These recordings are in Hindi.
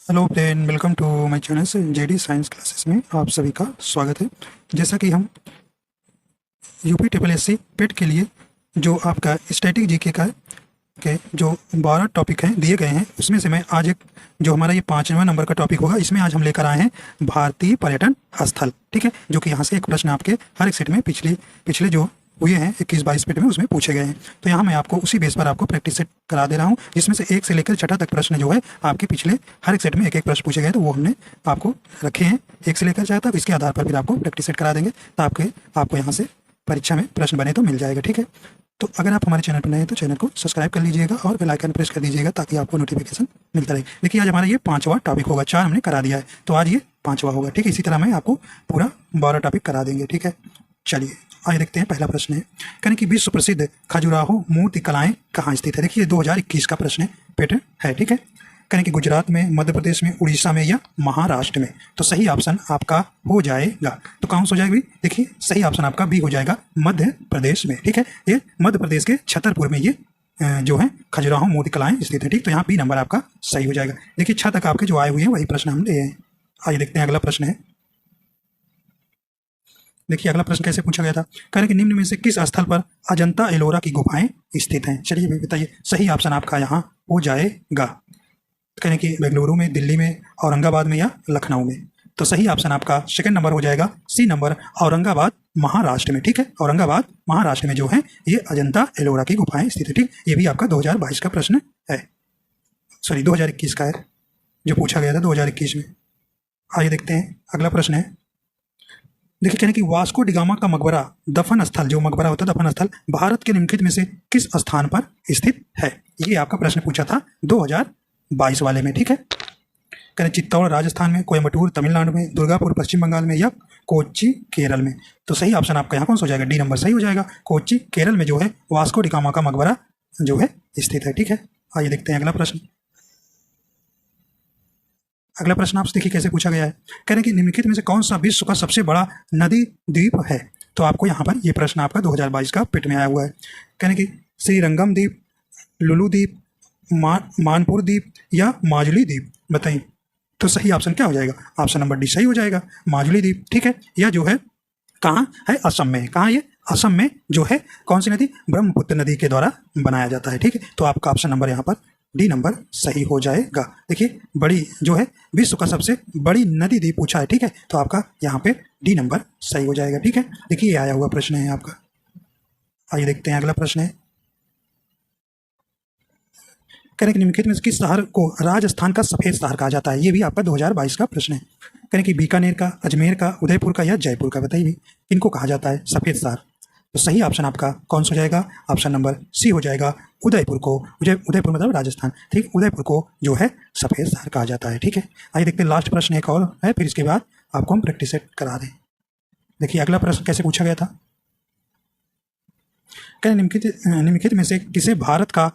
Hello friend, welcome to my channel JD science classes में आप सभी का स्वागत है। जैसा कि हम UP triple S C PET के लिए जो आपका स्टैटिक जीके का के जो 12 टॉपिक हैं दिए गए हैं, उसमें से मैं आज एक जो हमारा ये 5वां नंबर का टॉपिक होगा, इसमें आज हम लेकर आए हैं भारतीय पर्यटन स्थल। ठीक है, जो कि यहाँ से एक प्रश्न आपके हर एक सेट में पिछले पिछले जो हुए हैं 21-22 पेट में उसमें पूछे गए हैं। तो यहाँ मैं आपको उसी बेस पर आपको प्रैक्टिस सेट करा दे रहा हूँ, जिसमें से 1 से लेकर 6 तक प्रश्न जो है आपके पिछले हर एक सेट में एक एक प्रश्न पूछे गए, तो वो हमने आपको रखे हैं 1 से लेकर 6 तक। इसके आधार पर फिर आपको प्रैक्टिस सेट करा देंगे, तो आपको यहाँ से परीक्षा में प्रश्न बने तो मिल जाएगा। ठीक है, तो अगर आप हमारे चैनल पर नए हैं तो चैनल को सब्सक्राइब कर लीजिएगा और बेल आइकन प्रेस कर दीजिएगा, ताकि आपको नोटिफिकेशन मिलता रहे। देखिए, आज हमारा ये 5वां टॉपिक होगा, 4 हमने करा दिया है, तो आज ये 5वां होगा। ठीक है, इसी तरह मैं आपको पूरा 12 टॉपिक करा देंगे। ठीक है, चलिए आइए देखते हैं। पहला प्रश्न है, कहने की विश्व प्रसिद्ध खजुराहो मूर्ति कलाएं कहाँ स्थित है। देखिए 2021 का प्रश्न पैटर्न है। ठीक है, कहने की गुजरात में, मध्य प्रदेश में, उड़ीसा में या महाराष्ट्र में। तो सही ऑप्शन आपका हो जाएगा, तो कौन सा हो जाएगा भी? देखिए सही ऑप्शन आपका बी हो जाएगा, मध्य प्रदेश में। ठीक है, ये मध्य प्रदेश के छतरपुर में ये जो है खजुराहो मूर्ति कलाएं स्थित है। ठीक, तो यहाँ बी नंबर आपका सही हो जाएगा। देखिए 6 तक आपके जो आए हुए हैं वही प्रश्न हम ले हैं। आइए देखते हैं अगला प्रश्न है। देखिए अगला प्रश्न कैसे पूछा गया था, कह रहे कि निम्न में से किस स्थल पर अजंता एलोरा की गुफाएं स्थित हैं। चलिए भाई बताइए, सही ऑप्शन आपका यहाँ हो जाएगा। कहने कि बेंगलुरु में, दिल्ली में, औरंगाबाद में या लखनऊ में। तो सही ऑप्शन आपका सेकंड नंबर हो जाएगा, सी नंबर, औरंगाबाद महाराष्ट्र में। ठीक है, औरंगाबाद महाराष्ट्र में जो है ये अजंता एलोरा की गुफाएं स्थित है। ठीक, ये भी आपका 2022 का प्रश्न है, सॉरी 2021 का है, जो पूछा गया था 2021 में। आइए देखते हैं अगला प्रश्न है। देखिए कहने कि वास्को डिगामा का मकबरा, दफन स्थल, जो मकबरा होता है दफन स्थल, भारत के निम्नलिखित में से किस स्थान पर स्थित है। ये आपका प्रश्न पूछा था 2022 वाले में। ठीक है, कहने चित्तौड़ राजस्थान में, कोयम्बटूर तमिलनाडु में, दुर्गापुर पश्चिम बंगाल में या कोच्चि केरल में। तो सही ऑप्शन आपका यहाँ कौन सा हो जाएगा? डी नंबर सही हो जाएगा, कोच्चि केरल में जो है वास्को डिगामा का मकबरा जो है स्थित है। ठीक है, आइए देखते हैं अगला प्रश्न। अगला प्रश्न आपसे देखिए कैसे पूछा गया है, कह रहे हैं कि निम्नलिखित में से कौन सा विश्व का सबसे बड़ा नदी द्वीप है। तो आपको यहाँ पर ये प्रश्न आपका 2022 का पिट में आया हुआ है। कह रहे हैं कि श्रीरंगम द्वीप, लुलु द्वीप, मानपुर द्वीप या माजुली द्वीप, बताइए। तो सही ऑप्शन क्या हो जाएगा? ऑप्शन नंबर डी सही हो जाएगा, माजुली द्वीप। ठीक है, यह जो है कहाँ है? असम में। कहाँ ये? असम में जो है कौन सी नदी? ब्रह्मपुत्र नदी के द्वारा बनाया जाता है। ठीक है, तो आपका ऑप्शन नंबर यहाँ पर डी नंबर सही हो जाएगा। देखिए बड़ी जो है विश्व का सबसे बड़ी नदी द्वीप पूछा है। ठीक है, तो आपका यहाँ पे डी नंबर सही हो जाएगा। ठीक है, देखिए ये आया हुआ प्रश्न है आपका। आइए देखते हैं अगला प्रश्न है। कह रहे कि निम्नलिखित में से किस शहर को राजस्थान का सफेद शहर कहा जाता है। ये भी आपका 2022 का प्रश्न है। कह रहे कि बीकानेर का, अजमेर का, उदयपुर का या जयपुर का, बताइए इनको कहा जाता है सफेद शहर। तो सही ऑप्शन आपका कौन सा हो जाएगा? ऑप्शन नंबर सी हो जाएगा, उदयपुर को। उदयपुर मतलब राजस्थान। ठीक, उदयपुर को जो है सफेद शहर कहा जाता है। ठीक है, आइए देखते हैं लास्ट प्रश्न एक और है, फिर इसके बाद आपको हम प्रैक्टिस सेट करा दें। देखिए अगला प्रश्न कैसे पूछा गया था, क्या निम्नलिखित में से किसे भारत का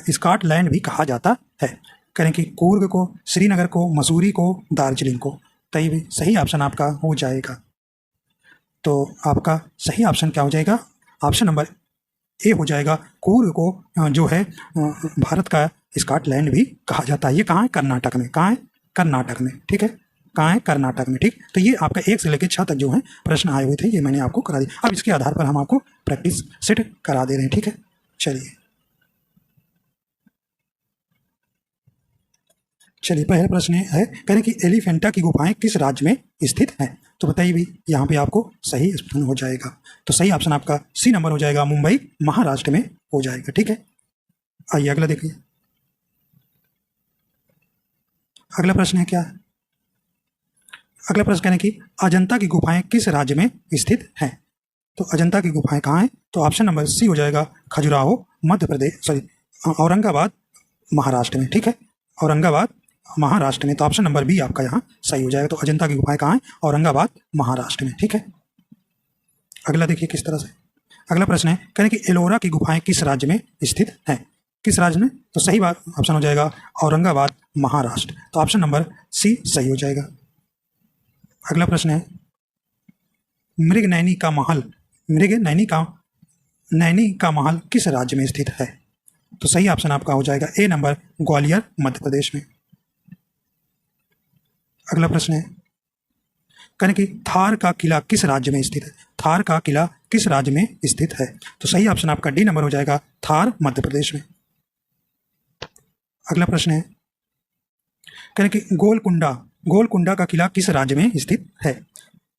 स्कॉटलैंड भी कहा जाता है। करें कि कूर्ग को, श्रीनगर को, मसूरी को, दार्जिलिंग को। तो ये भी सही ऑप्शन आपका हो जाएगा। तो आपका सही ऑप्शन क्या हो जाएगा? ऑप्शन नंबर ए हो जाएगा, कूर्ग को जो है भारत का स्कॉटलैंड भी कहा जाता है। ये कहाँ है? कर्नाटक में। कहाँ है? कर्नाटक में। ठीक है, कहाँ है? कर्नाटक में। ठीक, तो ये आपका 1 से लेकर 6 तक जो है प्रश्न आए हुए थे, ये मैंने आपको करा दिया। अब इसके आधार पर हम आपको प्रैक्टिस सेट करा दे रहे हैं। ठीक है, चलिए पहला प्रश्न है, कह रहे कि एलिफेंटा की गुफाएं किस राज्य में स्थित हैं। तो बताइए भी, यहाँ पे आपको सही स्पष्ट हो जाएगा। तो सही ऑप्शन आपका सी नंबर हो जाएगा, मुंबई महाराष्ट्र में हो जाएगा। ठीक है, आइए अगला देखिए। अगला प्रश्न है क्या? अगला प्रश्न कहने की अजंता की गुफाएं किस राज्य में स्थित हैं। तो अजंता की गुफाएं कहाँ हैं? तो ऑप्शन नंबर सी हो जाएगा, खजुराहो मध्य प्रदेश, सॉरी औरंगाबाद महाराष्ट्र में। ठीक है, औरंगाबाद महाराष्ट्र में। तो ऑप्शन नंबर बी आपका यहाँ सही हो जाएगा। तो अजंता की गुफाएं कहाँ हैं? औरंगाबाद महाराष्ट्र में। ठीक है, अगला देखिए किस तरह से। अगला प्रश्न है, कहने कि एलोरा की गुफाएं किस राज्य में स्थित हैं। किस राज्य में? तो सही बात ऑप्शन हो जाएगा औरंगाबाद महाराष्ट्र। तो ऑप्शन नंबर सी सही हो जाएगा। अगला प्रश्न है, मृगनैनी का महल किस राज्य में स्थित है। तो सही ऑप्शन आपका हो जाएगा ए नंबर, ग्वालियर मध्य प्रदेश में। अगला प्रश्न है, कहें कि थार का किला किस राज्य में स्थित है? थार का किला किस राज्य में स्थित है? तो सही ऑप्शन आपका डी नंबर हो जाएगा, थार मध्य प्रदेश में। अगला प्रश्न है, कहें कि गोलकुंडा गोलकुंडा का किला किस राज्य में स्थित है?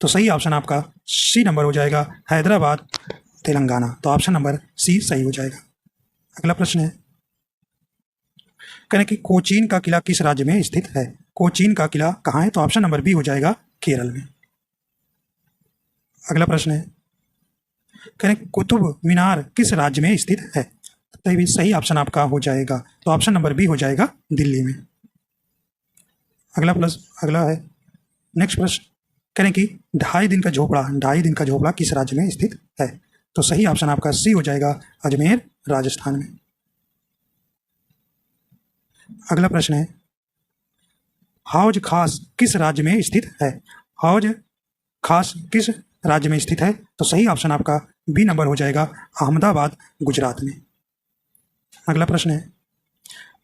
तो सही ऑप्शन आपका सी नंबर हो जाएगा, हैदराबाद तेलंगाना। तो ऑप्शन नंबर सी सही हो जाएगा। अगला प्रश्न है, कहें कि कोचीन का किला किस राज्य में स्थित है? कोचीन का किला कहाँ है? तो ऑप्शन नंबर बी हो जाएगा, केरल में। अगला प्रश्न है, कहें कुतुब मीनार किस राज्य में स्थित है? तो भी सही ऑप्शन आपका हो जाएगा, तो ऑप्शन नंबर बी हो जाएगा, दिल्ली में। अगला है नेक्स्ट प्रश्न, करें कि ढाई दिन का झोपड़ा किस राज्य में स्थित है? तो सही ऑप्शन आपका सी हो जाएगा, अजमेर राजस्थान में। अगला प्रश्न है, हौज खास किस राज्य में स्थित है? हौज खास किस राज्य में स्थित है? तो सही ऑप्शन आपका बी नंबर हो जाएगा, अहमदाबाद गुजरात में। अगला प्रश्न है,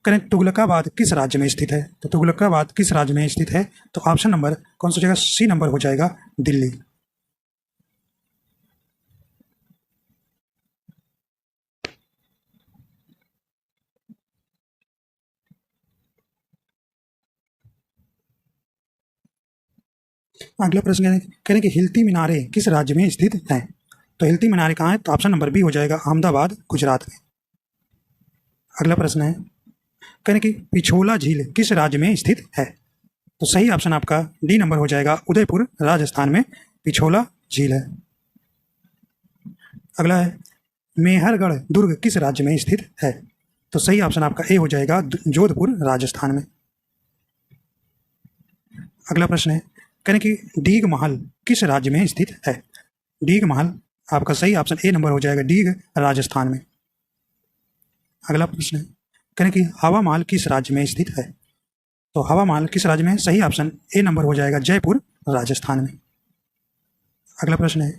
करें तुगलकाबाद किस राज्य में स्थित है? तो तुगलकाबाद किस राज्य में स्थित है? तो ऑप्शन नंबर कौन सा हो जाएगा? सी नंबर हो जाएगा, दिल्ली। अगला प्रश्न है, कह रहे हैं कि हिलती मीनारे किस राज्य में स्थित हैं? तो हिलती मीनारे कहाँ है? तो ऑप्शन नंबर बी हो जाएगा, अहमदाबाद गुजरात में। अगला प्रश्न है, कह रहे हैं कि पिछोला झील किस राज्य में स्थित है? तो सही ऑप्शन आपका डी नंबर हो जाएगा, उदयपुर राजस्थान में पिछोला झील है। अगला है, मेहरगढ़ दुर्ग किस राज्य में स्थित है? तो सही ऑप्शन आपका ए हो जाएगा, जोधपुर राजस्थान में। अगला प्रश्न है, कहें कि डीग महल किस राज्य में स्थित है? डीग महल आपका सही ऑप्शन ए नंबर हो जाएगा, डीग राजस्थान में। अगला प्रश्न है, कहें कि हवा महल किस राज्य में स्थित है? तो हवा महल किस राज्य में? सही ऑप्शन ए नंबर हो जाएगा, जयपुर राजस्थान में। अगला प्रश्न है,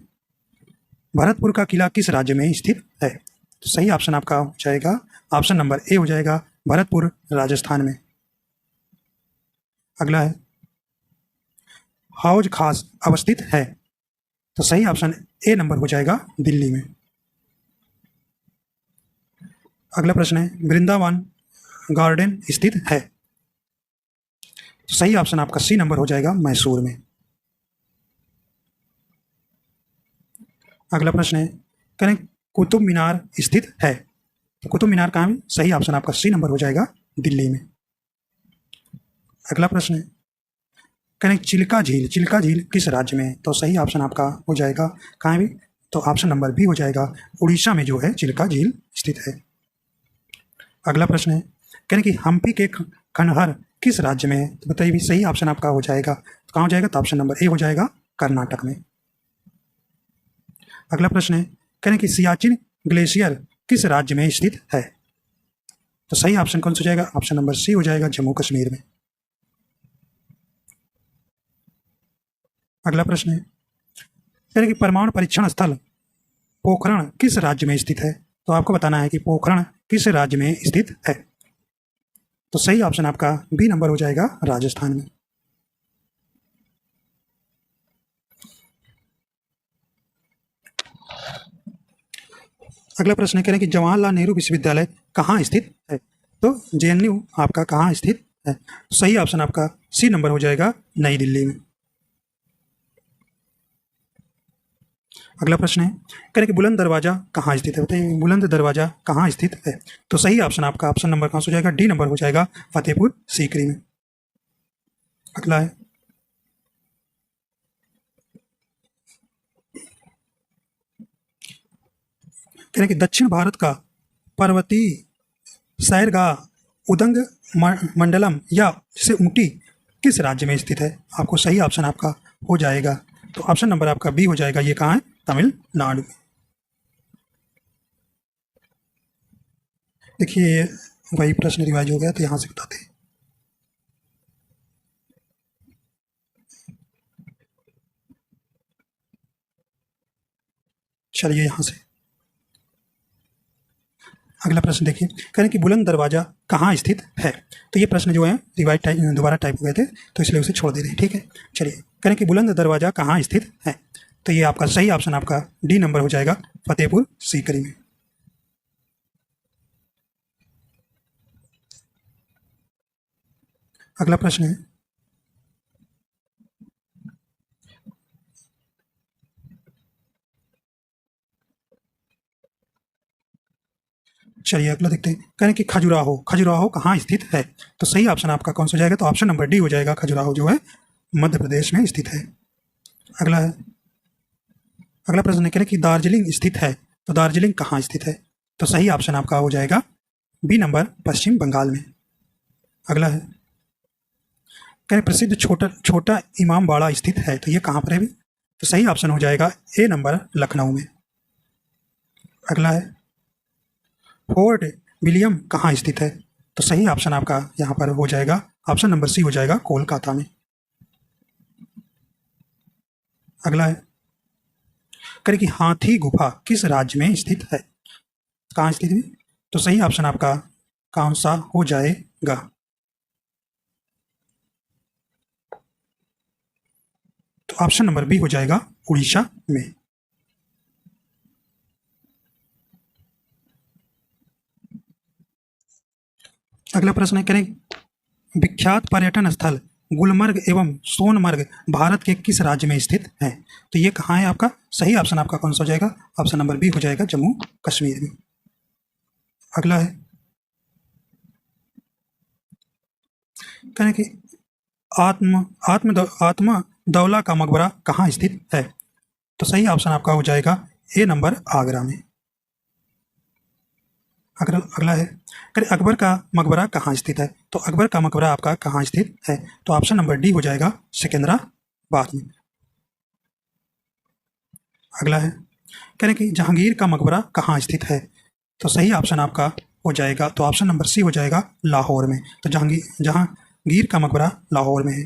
भरतपुर का किला किस राज्य में स्थित है? तो सही ऑप्शन आपका हो जाएगा, ऑप्शन नंबर ए हो जाएगा, भरतपुर राजस्थान में। अगला है, हौज खास अवस्थित है? तो सही ऑप्शन ए नंबर हो जाएगा, दिल्ली में। अगला प्रश्न है, वृंदावन गार्डन स्थित है? तो सही ऑप्शन आपका सी नंबर हो जाएगा, मैसूर में। अगला प्रश्न है, करें कुतुब मीनार स्थित है? तो कुतुब मीनार कहाँ है? सही ऑप्शन आपका सी नंबर हो जाएगा, दिल्ली में। अगला प्रश्न है, करें चिल्का झील किस राज्य में? तो सही ऑप्शन आपका हो जाएगा, कहाँ भी? तो ऑप्शन नंबर बी हो जाएगा, उड़ीसा में जो है चिल्का झील स्थित है। अगला प्रश्न है, करें कि हम्पी के खंडहर किस राज्य में है? तो बताइए भी सही ऑप्शन आपका हो जाएगा, तो कहाँ हो जाएगा? तो ऑप्शन नंबर ए हो जाएगा, कर्नाटक में। अगला प्रश्न है, करें कि सियाचिन ग्लेशियर किस राज्य में स्थित है? तो सही ऑप्शन कौन सा हो जाएगा? ऑप्शन नंबर सी हो जाएगा, जम्मू कश्मीर में। अगला प्रश्न है, करें कि परमाणु परीक्षण स्थल पोखरण किस राज्य में स्थित है? तो आपको बताना है कि पोखरण किस राज्य में स्थित है। तो सही ऑप्शन आपका बी नंबर हो जाएगा, राजस्थान में। अगला प्रश्न है, कह रहे हैं कि जवाहरलाल नेहरू विश्वविद्यालय कहाँ स्थित है? तो जेएनयू आपका कहाँ स्थित है? तो सही ऑप्शन आपका सी नंबर हो जाएगा, नई दिल्ली में। अगला प्रश्न है, कह रहे हैं कि बुलंद दरवाजा कहाँ स्थित है? बताइए बुलंद दरवाजा कहाँ स्थित है? तो सही ऑप्शन आपका ऑप्शन नंबर कहाँ से हो जाएगा? डी नंबर हो जाएगा, फतेहपुर सीकरी में। अगला है, कह रहे हैं कि दक्षिण भारत का पर्वतीय सैरगाह उदंग मंडलम या जैसे ऊटी किस राज्य में स्थित है? आपको सही ऑप्शन आपका हो जाएगा, तो ऑप्शन नंबर आपका बी हो जाएगा, ये कहाँ है? तमिलनाडु में। देखिए वही प्रश्न रिवाइज हो गया, तो यहाँ से बताते हैं। चलिए यहाँ से, अगला प्रश्न देखिए, कह रहे हैं कि बुलंद दरवाजा कहाँ स्थित है। तो ये प्रश्न जो है रिवाइज टाइप दोबारा टाइप हो गए थे, तो इसलिए उसे छोड़ दे रहे हैं। ठीक है, चलिए, कह रहे हैं कि बुलंद दरवाजा कहाँ स्थित है। तो ये आपका सही ऑप्शन आपका डी नंबर हो जाएगा, फतेहपुर सीकरी में। अगला प्रश्न है, चलिए अगला देखते हैं। कह रहे हैं कि खजुराहो, खजुराहो कहाँ स्थित है। तो सही ऑप्शन आपका कौन सा हो जाएगा, तो ऑप्शन नंबर डी हो जाएगा, खजुराहो जो है मध्य प्रदेश में स्थित है। अगला है, अगला प्रश्न है, कह रहे हैं कि दार्जिलिंग स्थित है। तो दार्जिलिंग कहाँ स्थित है। तो सही ऑप्शन आपका हो जाएगा बी नंबर, पश्चिम बंगाल में। अगला है, कह रहे प्रसिद्ध छोटा छोटा इमाम बाड़ा स्थित है। तो ये कहाँ पर है भी। तो सही ऑप्शन हो जाएगा ए नंबर, लखनऊ में। अगला है, फोर्ट विलियम कहाँ स्थित है। तो सही ऑप्शन आपका यहाँ पर हो जाएगा ऑप्शन नंबर सी हो जाएगा, कोलकाता में। अगला है, करें कि हाथी गुफा किस राज्य में स्थित है। कहाँ स्थित है। तो सही ऑप्शन आपका कौन सा हो जाएगा। तो ऑप्शन नंबर बी हो जाएगा, उड़ीसा में। अगला प्रश्न है, करें विख्यात पर्यटन स्थल गुलमर्ग एवं सोनमर्ग भारत के किस राज्य में स्थित है। तो ये कहाँ है आपका। सही ऑप्शन आपका कौन सा हो जाएगा, ऑप्शन नंबर बी हो जाएगा, जम्मू कश्मीर में। अगला है, कहें कि आत्मा दौला का मकबरा कहाँ स्थित है। तो सही ऑप्शन आपका हो जाएगा ए नंबर, आगरा में। अगला है, करें अकबर का मकबरा कहाँ स्थित है। तो अकबर का मकबरा आपका कहाँ स्थित है। तो ऑप्शन नंबर डी हो जाएगा, सिकंदराबाद में। अगला है, करें कि जहांगीर का मकबरा कहाँ स्थित है। तो सही ऑप्शन आपका हो जाएगा, तो ऑप्शन नंबर सी हो जाएगा, लाहौर में। तो जहांगीर का मकबरा लाहौर में है।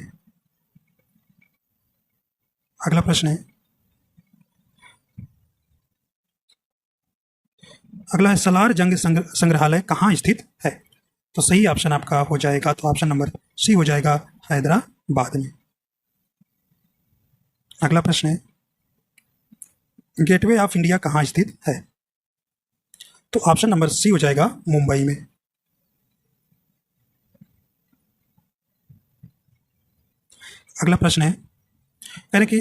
अगला प्रश्न है, अगला है, सलार जंग संग्रहालय कहाँ स्थित है। तो सही ऑप्शन आपका हो जाएगा, तो ऑप्शन नंबर सी हो जाएगा, हैदराबाद में। अगला प्रश्न है, गेटवे ऑफ इंडिया कहाँ स्थित है। तो ऑप्शन नंबर सी हो जाएगा, मुंबई में। अगला प्रश्न है, कह रहे कि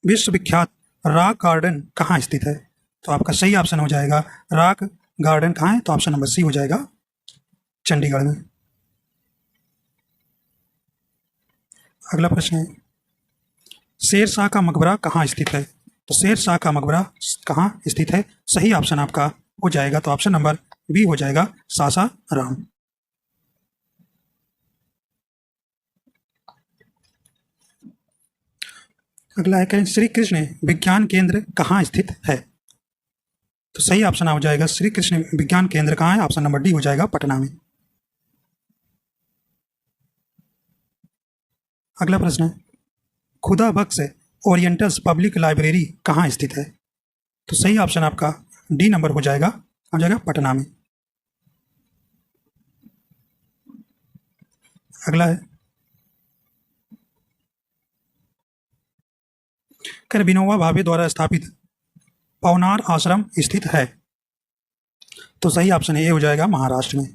विश्वविख्यात रॉक गार्डन कहाँ स्थित है। तो आपका सही ऑप्शन हो जाएगा, रॉक गार्डन कहाँ है। तो ऑप्शन नंबर सी हो जाएगा, चंडीगढ़ में। अगला प्रश्न है, शेर शाह का मकबरा कहाँ स्थित है। तो शेर शाह का मकबरा कहाँ स्थित है। सही ऑप्शन आपका हो जाएगा, तो ऑप्शन नंबर बी हो जाएगा, सासाराम। अगला है, कहें श्री कृष्ण विज्ञान केंद्र कहाँ स्थित है। तो सही ऑप्शन हो जाएगा, श्री कृष्ण विज्ञान केंद्र कहाँ है। ऑप्शन नंबर डी हो जाएगा, पटना में। अगला प्रश्न है, खुदा बख्श ओरिएंटल्स पब्लिक लाइब्रेरी कहाँ स्थित है। तो सही ऑप्शन आपका डी नंबर हो जाएगा, पटना में। अगला है, कर विनोबा भावे द्वारा स्थापित पवनार आश्रम स्थित है। तो सही ऑप्शन ए हो जाएगा, महाराष्ट्र में।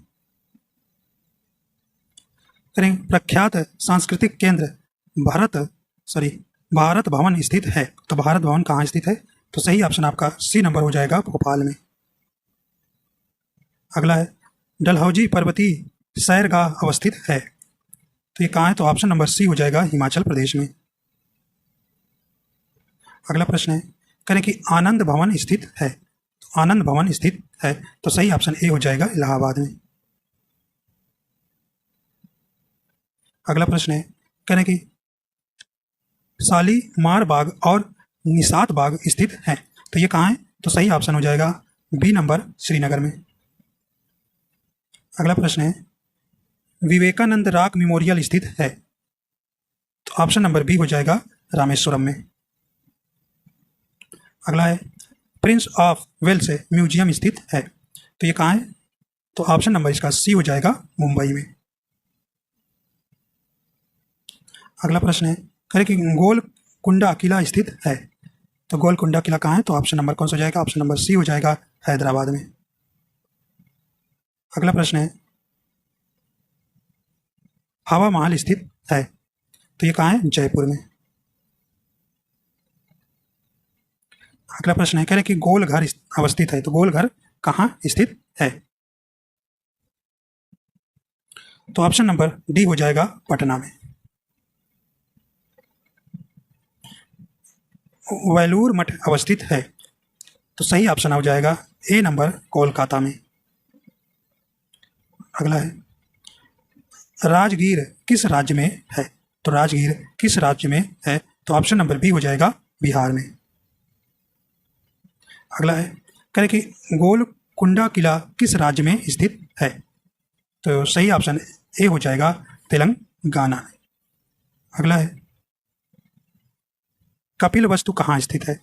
करें प्रख्यात सांस्कृतिक केंद्र भारत भवन स्थित है। तो भारत भवन कहाँ स्थित है। तो सही ऑप्शन आपका सी नंबर हो जाएगा, भोपाल में। अगला है, डलहौजी पर्वतीय सैरगाह अवस्थित है। तो ये कहाँ है। तो ऑप्शन नंबर सी हो जाएगा, हिमाचल प्रदेश में। अगला प्रश्न है, करें कि आनंद भवन स्थित है। तो आनंद भवन स्थित है। तो सही ऑप्शन ए हो जाएगा, इलाहाबाद में। अगला प्रश्न है, करें कि शालीमार बाग और निशात बाग स्थित है। तो ये कहाँ है। तो सही ऑप्शन हो जाएगा, बी नंबर, श्रीनगर में। अगला प्रश्न है, विवेकानंद रॉक मेमोरियल स्थित है। तो ऑप्शन नंबर बी हो जाएगा, रामेश्वरम में। अगला है, प्रिंस ऑफ वेल्स म्यूजियम स्थित है। तो ये कहाँ है? तो ऑप्शन नंबर इसका सी हो जाएगा, मुंबई में। अगला प्रश्न है, करें कि गोलकुंडा किला स्थित है। तो गोलकुंडा किला कहाँ है? तो ऑप्शन नंबर कौन सा हो जाएगा? ऑप्शन नंबर सी हो जाएगा, हैदराबाद में। अगला प्रश्न है, हवा महल स्थित है। तो ये कहाँ है? जयपुर में। अगला प्रश्न है, कह रहे कि गोल घर अवस्थित है। तो गोल घर कहाँ स्थित है? तो ऑप्शन नंबर डी हो जाएगा, पटना में। वेलूर मठ अवस्थित है। तो सही ऑप्शन हो जाएगा ए नंबर, कोलकाता में। अगला है, राजगीर किस राज्य में है? तो राजगीर किस राज्य में है? तो ऑप्शन नंबर बी हो जाएगा, बिहार में। अगला है, कहें कि गोलकुंडा किला किस राज्य में स्थित है? तो सही ऑप्शन ए हो जाएगा, तेलंगाना में। अगला है, कपिल वस्तु कहाँ स्थित है?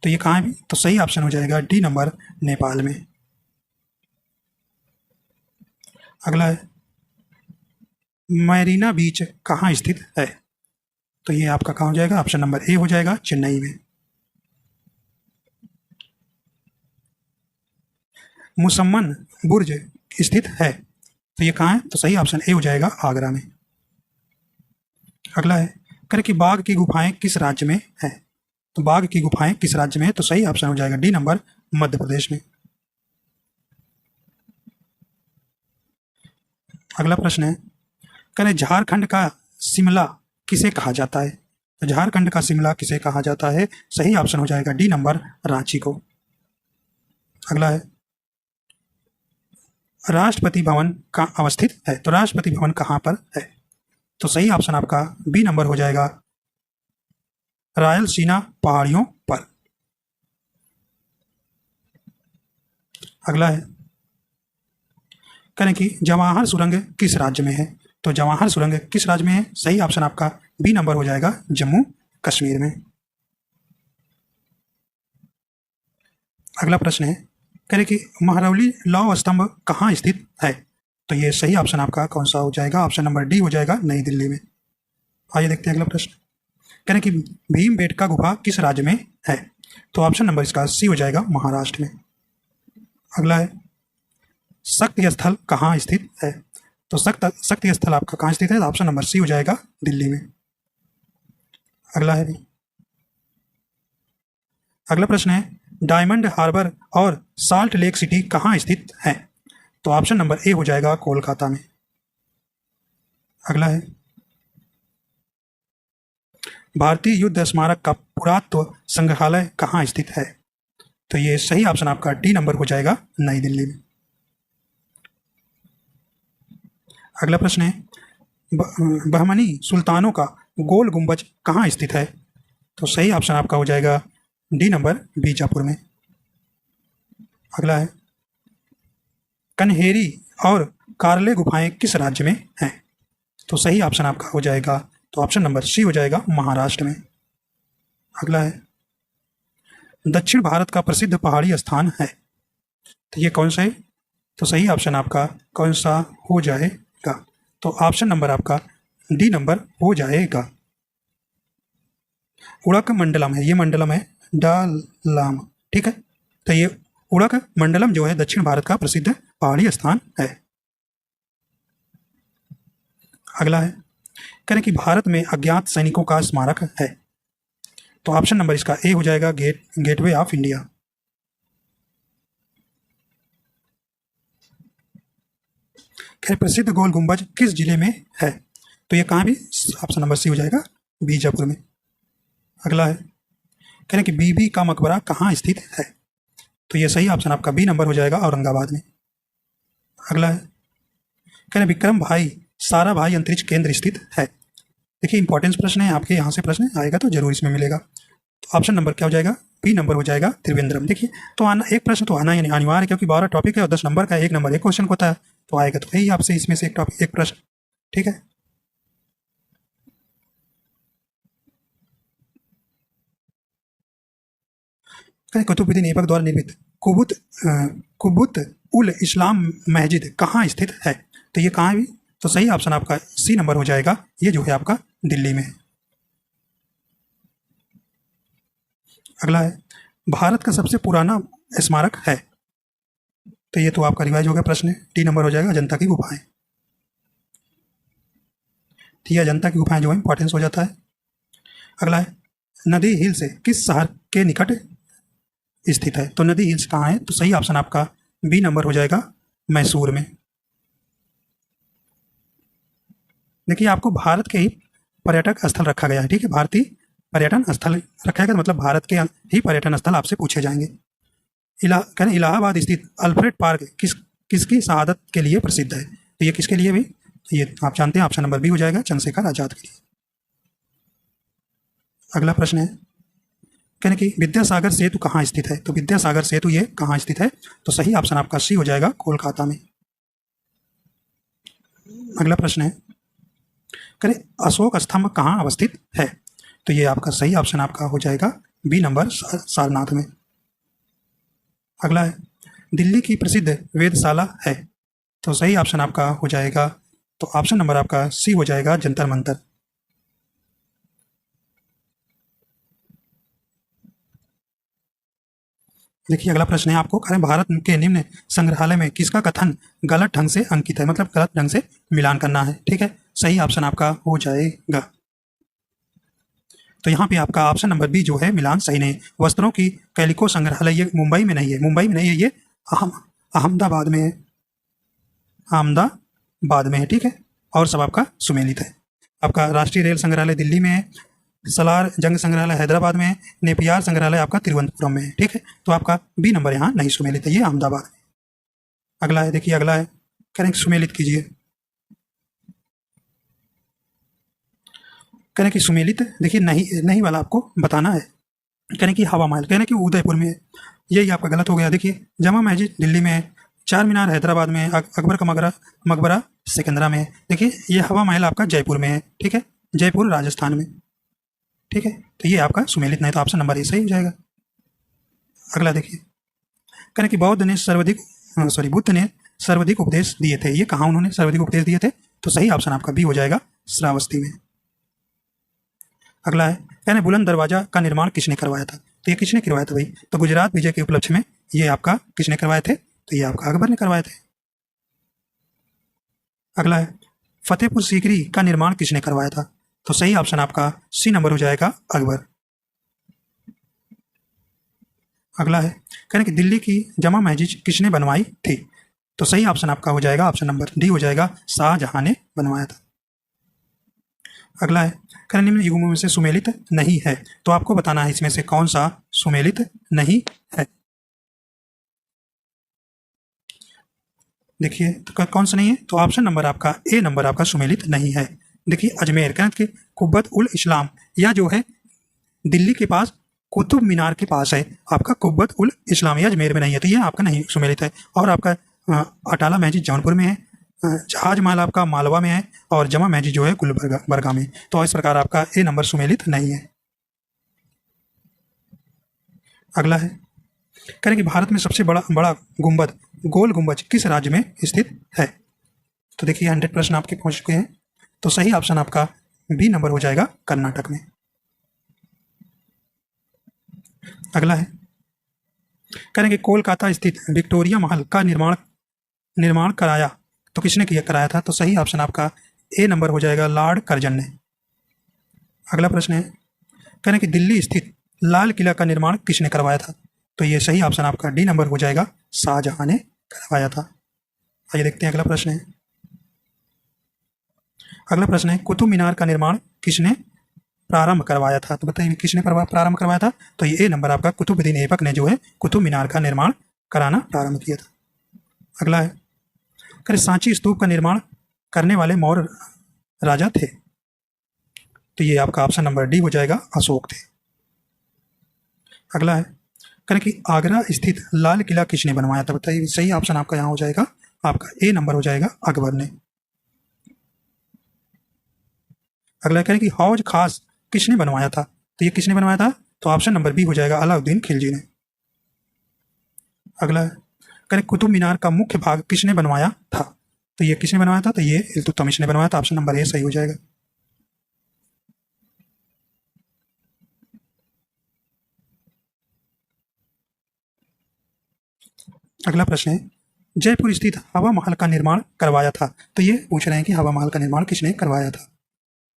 तो ये कहाँ है? तो सही ऑप्शन हो जाएगा डी नंबर, नेपाल में। अगला है, मैरीना बीच कहाँ स्थित है? तो ये आपका कहाँ हो जाएगा? ऑप्शन नंबर ए हो जाएगा, चेन्नई में। मुसम्मन बुर्ज स्थित है। तो ये कहाँ है? तो सही ऑप्शन ए हो जाएगा, आगरा में। अगला है, करें कि बाघ की गुफाएं किस राज्य में है? तो बाघ की गुफाएं किस राज्य में है? तो सही ऑप्शन हो जाएगा डी नंबर, मध्य प्रदेश में। अगला प्रश्न है, करें झारखंड का शिमला किसे कहा जाता है? तो झारखंड का शिमला किसे कहा जाता है? सही ऑप्शन हो जाएगा डी नंबर, रांची को। अगला है, राष्ट्रपति भवन का अवस्थित है। तो राष्ट्रपति भवन कहाँ पर है? तो सही ऑप्शन आपका बी नंबर हो जाएगा, रायलसीना पहाड़ियों पर। अगला है, करें कि जवाहर सुरंग किस राज्य में है? तो जवाहर सुरंग किस राज्य में है? सही ऑप्शन आपका बी नंबर हो जाएगा, जम्मू कश्मीर में। अगला प्रश्न है, करें कि महरौली लौह स्तंभ कहाँ स्थित है? तो ये सही ऑप्शन आपका कौन सा हो जाएगा? ऑप्शन नंबर डी हो जाएगा, नई दिल्ली में। आइए देखते हैं अगला प्रश्न, करें कि भीमबेटका गुफा किस राज्य में है? तो ऑप्शन नंबर इसका सी हो जाएगा, महाराष्ट्र में। अगला है, शक्ति स्थल कहाँ स्थित है? तो शक्ति स्थल आपका कहाँ स्थित है? ऑप्शन नंबर सी हो जाएगा, दिल्ली में। अगला है, अगला प्रश्न है, डायमंड हार्बर और साल्ट लेक सिटी कहाँ स्थित है? तो ऑप्शन नंबर ए हो जाएगा, कोलकाता में। अगला है, भारतीय युद्ध स्मारक का पुरातत्व संग्रहालय कहाँ स्थित है? तो ये सही ऑप्शन आपका डी नंबर हो जाएगा, नई दिल्ली में। अगला प्रश्न है, बहमनी सुल्तानों का गोल गुंबज कहाँ स्थित है? तो सही ऑप्शन आपका हो जाएगा डी नंबर, बीजापुर में। अगला है, कन्हेरी और कार्ले गुफाएं किस राज्य में हैं? तो सही ऑप्शन आपका हो जाएगा, तो ऑप्शन नंबर सी हो जाएगा, महाराष्ट्र में। अगला है, दक्षिण भारत का प्रसिद्ध पहाड़ी स्थान है। तो ये कौन सा है? तो सही ऑप्शन आपका कौन सा हो जाएगा? तो ऑप्शन नंबर आपका डी नंबर हो जाएगा, उड़क मंडलम है। ये मंडलम है डालाम, ठीक है। तो ये उड़क मंडलम जो है दक्षिण भारत का प्रसिद्ध पहाड़ी स्थान है। अगला है, करें कि भारत में अज्ञात सैनिकों का स्मारक है। तो ऑप्शन नंबर इसका ए हो जाएगा, गेटवे ऑफ इंडिया। खैर, प्रसिद्ध गोल गुंबज किस जिले में है? तो ये कहाँ भी? ऑप्शन नंबर सी हो जाएगा, बीजापुर में। अगला है, कह रहे कि बीबी का मकबरा कहाँ स्थित है? तो ये सही ऑप्शन आपका बी नंबर हो जाएगा, औरंगाबाद में। अगला है, कह रहे विक्रम भाई साराभाई अंतरिक्ष केंद्र स्थित है। देखिए, इंपॉर्टेंस प्रश्न है आपके, यहाँ से प्रश्न आएगा तो जरूर इसमें मिलेगा। तो ऑप्शन नंबर क्या हो जाएगा? बी नंबर हो जाएगा, त्रिवेंद्रम। देखिए, तो आना एक प्रश्न तो आना ही अनिवार्य है, क्योंकि 12 टॉपिक है और 10 नंबर का, एक नंबर एक क्वेश्चन होता है, तो आएगा तो यही आपसे इसमें से एक टॉपिक, एक प्रश्न, ठीक है। कुतुबुद्दीन ऐबक द्वारा निर्मित कुबुत उल इस्लाम मस्जिद कहाँ स्थित है? तो ये कहाँ है भी? तो सही ऑप्शन आपका सी नंबर हो जाएगा, ये जो है आपका दिल्ली में है। अगला है, भारत का सबसे पुराना स्मारक है? तो ये तो आपका रिवाइज हो गया प्रश्न, डी नंबर हो जाएगा, अजंता की गुफाएं। तो ये अजंता की गुफाएं जो है इंपॉर्टेंस हो जाता है। अगला है, नदी हिल्स किस शहर के निकट स्थित है? तो नदी हिल्स कहाँ है? तो सही ऑप्शन आपका बी नंबर हो जाएगा, मैसूर में। देखिए आपको भारत के ही पर्यटक स्थल रखा गया है, ठीक है, भारतीय पर्यटन स्थल रखा गया, मतलब भारत के ही पर्यटन स्थल आपसे पूछे जाएंगे। कहना इलाहाबाद स्थित अल्फ्रेड पार्क किसकी शहादत के लिए प्रसिद्ध है? तो ये किसके लिए भी? ये आप जानते हैं, ऑप्शन नंबर बी हो जाएगा, चंद्रशेखर आजाद के लिए। अगला प्रश्न है, कहने कि विद्यासागर सेतु कहाँ स्थित है? तो विद्यासागर सेतु ये कहाँ स्थित है? तो सही ऑप्शन आपका सी हो जाएगा, कोलकाता में। अगला प्रश्न है, करें अशोक स्तंभ कहाँ अवस्थित है? तो ये आपका सही ऑप्शन आपका हो जाएगा बी नंबर, सारनाथ में। अगला है, दिल्ली की प्रसिद्ध वेधशाला है? तो सही ऑप्शन आपका हो जाएगा, तो ऑप्शन नंबर आपका सी हो जाएगा, जंतर मंतर। देखिए अगला प्रश्न है आपको, करें भारत के निम्न संग्रहालय में किसका कथन गलत ढंग से अंकित है? मतलब गलत ढंग से मिलान करना है, ठीक है, सही ऑप्शन आपका हो जाएगा। तो यहाँ पे आपका ऑप्शन नंबर बी जो है, मिलान सही नहीं। वस्त्रों की कैलिको संग्रहालय ये मुंबई में नहीं है, मुंबई में नहीं है, ये अहमदाबाद में है, अहमदाबाद में है, ठीक है, और सब आपका सुमेलित है। आपका राष्ट्रीय रेल संग्रहालय दिल्ली में है, सलार जंग संग्रहालय हैदराबाद में है, नेपियार संग्रहालय आपका तिरुवनंतपुरम में है, ठीक है, तो आपका बी नंबर यहाँ नहीं सुमेलित है, ये अहमदाबाद में। अगला है, देखिए अगला है, करें सुमेलित कीजिए। करें कि सुमेलित, देखिए नहीं वाला आपको बताना है। करें कि हवा महल, कहने कि उदयपुर में है, यही आपका गलत हो गया। देखिए जमा मस्जिद दिल्ली में है, चार मीनार हैदराबाद में है, अकबर का मकबरा सिकंदरा में है। देखिए ये हवा महल आपका जयपुर में है, ठीक है, जयपुर राजस्थान में, ठीक है, तो ये आपका सुमेलित नहीं, तो ऑप्शन नंबर ए सही हो जाएगा। अगला देखिए, करें कि बुद्ध ने सर्वाधिक उपदेश दिए थे, ये कहाँ उन्होंने सर्वाधिक उपदेश दिए थे? तो सही ऑप्शन आपका बी हो जाएगा, श्रावस्ती में। अगला है, कहने बुलंद दरवाजा का निर्माण किसने करवाया था? तो ये किसने करवाया था भाई? तो गुजरात विजय के उपलक्ष्य में ये आपका किसने करवाए थे? तो ये आपका अकबर ने करवाए थे। अगला है, फतेहपुर सीकरी का निर्माण किसने करवाया था? तो सही ऑप्शन आपका सी नंबर हो जाएगा, अकबर। अगला है, कहने कि दिल्ली की जमा मस्जिद किसने बनवाई थी? तो सही ऑप्शन आपका हो जाएगा, ऑप्शन नंबर डी हो जाएगा, शाहजहां ने बनवाया था। अगला है, कहने निम्न युगों में से सुमेलित नहीं है, तो आपको बताना है इसमें से कौन सा सुमेलित नहीं है। देखिए तो कौन सा नहीं है? तो ऑप्शन नंबर आपका ए नंबर आपका सुमेलित नहीं है। देखिए अजमेर, कहते कि कुब्बत उल इस्लाम, या जो है दिल्ली के पास कुतुब मीनार के पास है आपका कुब्बत उल इस्लाम, या अजमेर में नहीं है, तो ये आपका नहीं सुमेलित है। और आपका अटाला मस्जिद जौनपुर में है, जहाज महल आपका मालवा में है, और जमा मस्जिद जो है गुलबर्गा में। तो इस प्रकार आपका ए नंबर सुमेलित नहीं है। अगला है, करें कि भारत में सबसे बड़ा गुंबद, गोल गुंबज किस राज्य में स्थित है? तो देखिए 100 प्रश्न आपके पहुंच चुके हैं, तो सही ऑप्शन आपका बी नंबर हो जाएगा, कर्नाटक में। अगला है, करेंगे कोलकाता स्थित विक्टोरिया महल का निर्माण कराया तो किसने कराया था? तो सही ऑप्शन आपका ए नंबर हो जाएगा, लॉर्ड कर्जन ने। अगला प्रश्न है, करें कि दिल्ली स्थित लाल किला का निर्माण किसने करवाया था? तो ये सही ऑप्शन आपका डी नंबर हो जाएगा, शाहजहां ने करवाया था। आइए देखते हैं अगला प्रश्न है। अगला प्रश्न है, कुतुब मीनार का निर्माण किसने प्रारंभ करवाया था? तो बताइए किसने प्रारंभ करवाया था? तो ये ए नंबर आपका कुतुबुद्दीन ऐबक ने जो है कुतुब मीनार का निर्माण कराना प्रारंभ किया था। अगला है, करे सांची स्तूप का निर्माण करने वाले मौर्य राजा थे? तो ये आपका ऑप्शन नंबर डी हो जाएगा, अशोक थे। अगला है, करें कि आगरा स्थित लाल किला किसने बनवाया था? बताइए सही ऑप्शन आपका यहाँ हो जाएगा, आपका ए नंबर हो जाएगा, अकबर ने। अगला करें कि हौज खास किसने बनवाया था? तो ये किसने बनवाया था? तो ऑप्शन नंबर बी हो जाएगा, अलाउद्दीन खिलजी ने। अगला है, करें कुतुब मीनार का मुख्य भाग किसने बनवाया था? तो ये किसने बनवाया था? तो ये इल्तुतमिश ने बनवाया था। ऑप्शन नंबर ए सही हो जाएगा। अगला प्रश्न है, जयपुर स्थित हवा महल का निर्माण करवाया था। तो ये पूछ रहे हैं कि हवा महल का निर्माण किसने करवाया था?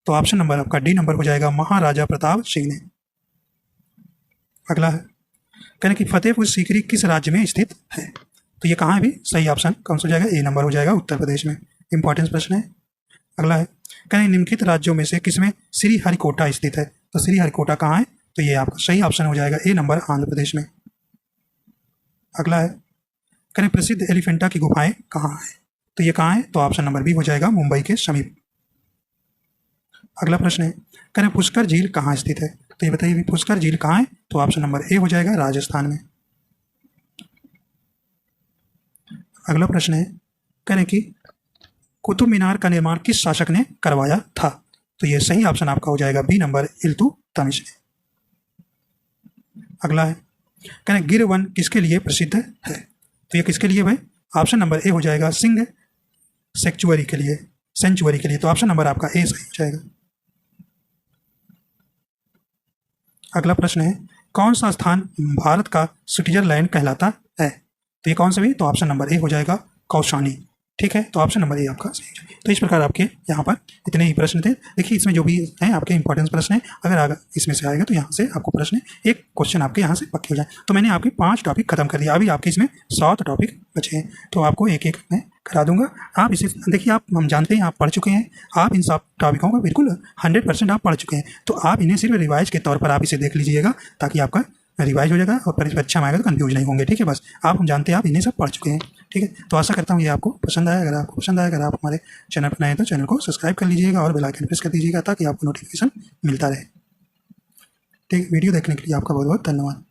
तो ऑप्शन नंबर आपका डी नंबर हो जाएगा, महाराजा प्रताप सिंह ने। अगला है, कहने कि फतेहपुर सीकरी किस राज्य में स्थित है? तो ये कहाँ है भी? सही ऑप्शन कौन सा हो जाएगा? ए नंबर हो जाएगा, उत्तर प्रदेश में। इंपॉर्टेंस प्रश्न है। अगला है, कहने निम्नलिखित राज्यों में से किसमें श्री हरिकोटा स्थित है? तो श्री हरिकोटा कहाँ है? तो ये आपका सही ऑप्शन हो जाएगा, ए नंबर, आंध्र प्रदेश में। अगला है, कहने प्रसिद्ध एलिफेंटा की गुफाएं कहाँ है? तो ये कहाँ है? तो ऑप्शन नंबर बी हो जाएगा, मुंबई के समीप। अगला प्रश्न है, कहने पुष्कर झील कहाँ स्थित है? तो ये बताइए पुष्कर झील कहाँ है? तो ऑप्शन नंबर ए हो जाएगा, राजस्थान में। अगला प्रश्न है, कहने कि कुतुब मीनार का निर्माण किस शासक ने करवाया था? तो ये सही ऑप्शन आपका हो जाएगा, बी नंबर, इल्तुतमिश ने। अगला है, कहने गिर वन किसके लिए प्रसिद्ध है? तो ये किसके लिए भाई? ऑप्शन नंबर ए हो जाएगा, सिंह सेंचुरी के लिए, सेंचुरी के लिए। तो ऑप्शन नंबर आपका ए सही हो जाएगा। अगला प्रश्न है, कौन सा स्थान भारत का स्विट्जरलैंड कहलाता है? तो ये कौन सा भी? तो ऑप्शन नंबर ए हो जाएगा, कौशानी। ठीक है, तो ऑप्शन नंबर ए आपका सही है। तो इस प्रकार आपके यहाँ पर इतने ही प्रश्न थे। देखिए इसमें जो भी हैं आपके इंपॉर्टेंस प्रश्न है, अगर इसमें से आएगा तो यहाँ से आपको प्रश्न एक क्वेश्चन आपके यहाँ से पक्के हो जाए। तो मैंने आपके 5 टॉपिक खत्म कर दिया, अभी आपके इसमें 7 टॉपिक बचे हैं, तो आपको एक एक मैं करा दूंगा। आप इसे देखिए, आप हम जानते हैं आप पढ़ चुके हैं, आप इन सब टॉपिकों को बिल्कुल 100% आप पढ़ चुके हैं। तो आप इन्हें सिर्फ रिवाइज के तौर पर आप इसे देख लीजिएगा, ताकि आपका रिवाइज हो जाएगा और परीक्षा में आएगा तो कंफ्यूज नहीं होंगे। ठीक है, बस आप हम जानते हैं आप इन्हें सब पढ़ चुके हैं। ठीक है, तो आशा करता हूँ ये आपको पसंद आया। अगर आपको पसंद आया, अगर आप हमारे चैनल पर नए हैं तो चैनल को सब्सक्राइब कर लीजिएगा और बेल आइकन प्रेस कर दीजिएगा, ताकि आपको नोटिफिकेशन मिलता रहे। ठीक, वीडियो देखने के लिए आपका बहुत बहुत धन्यवाद।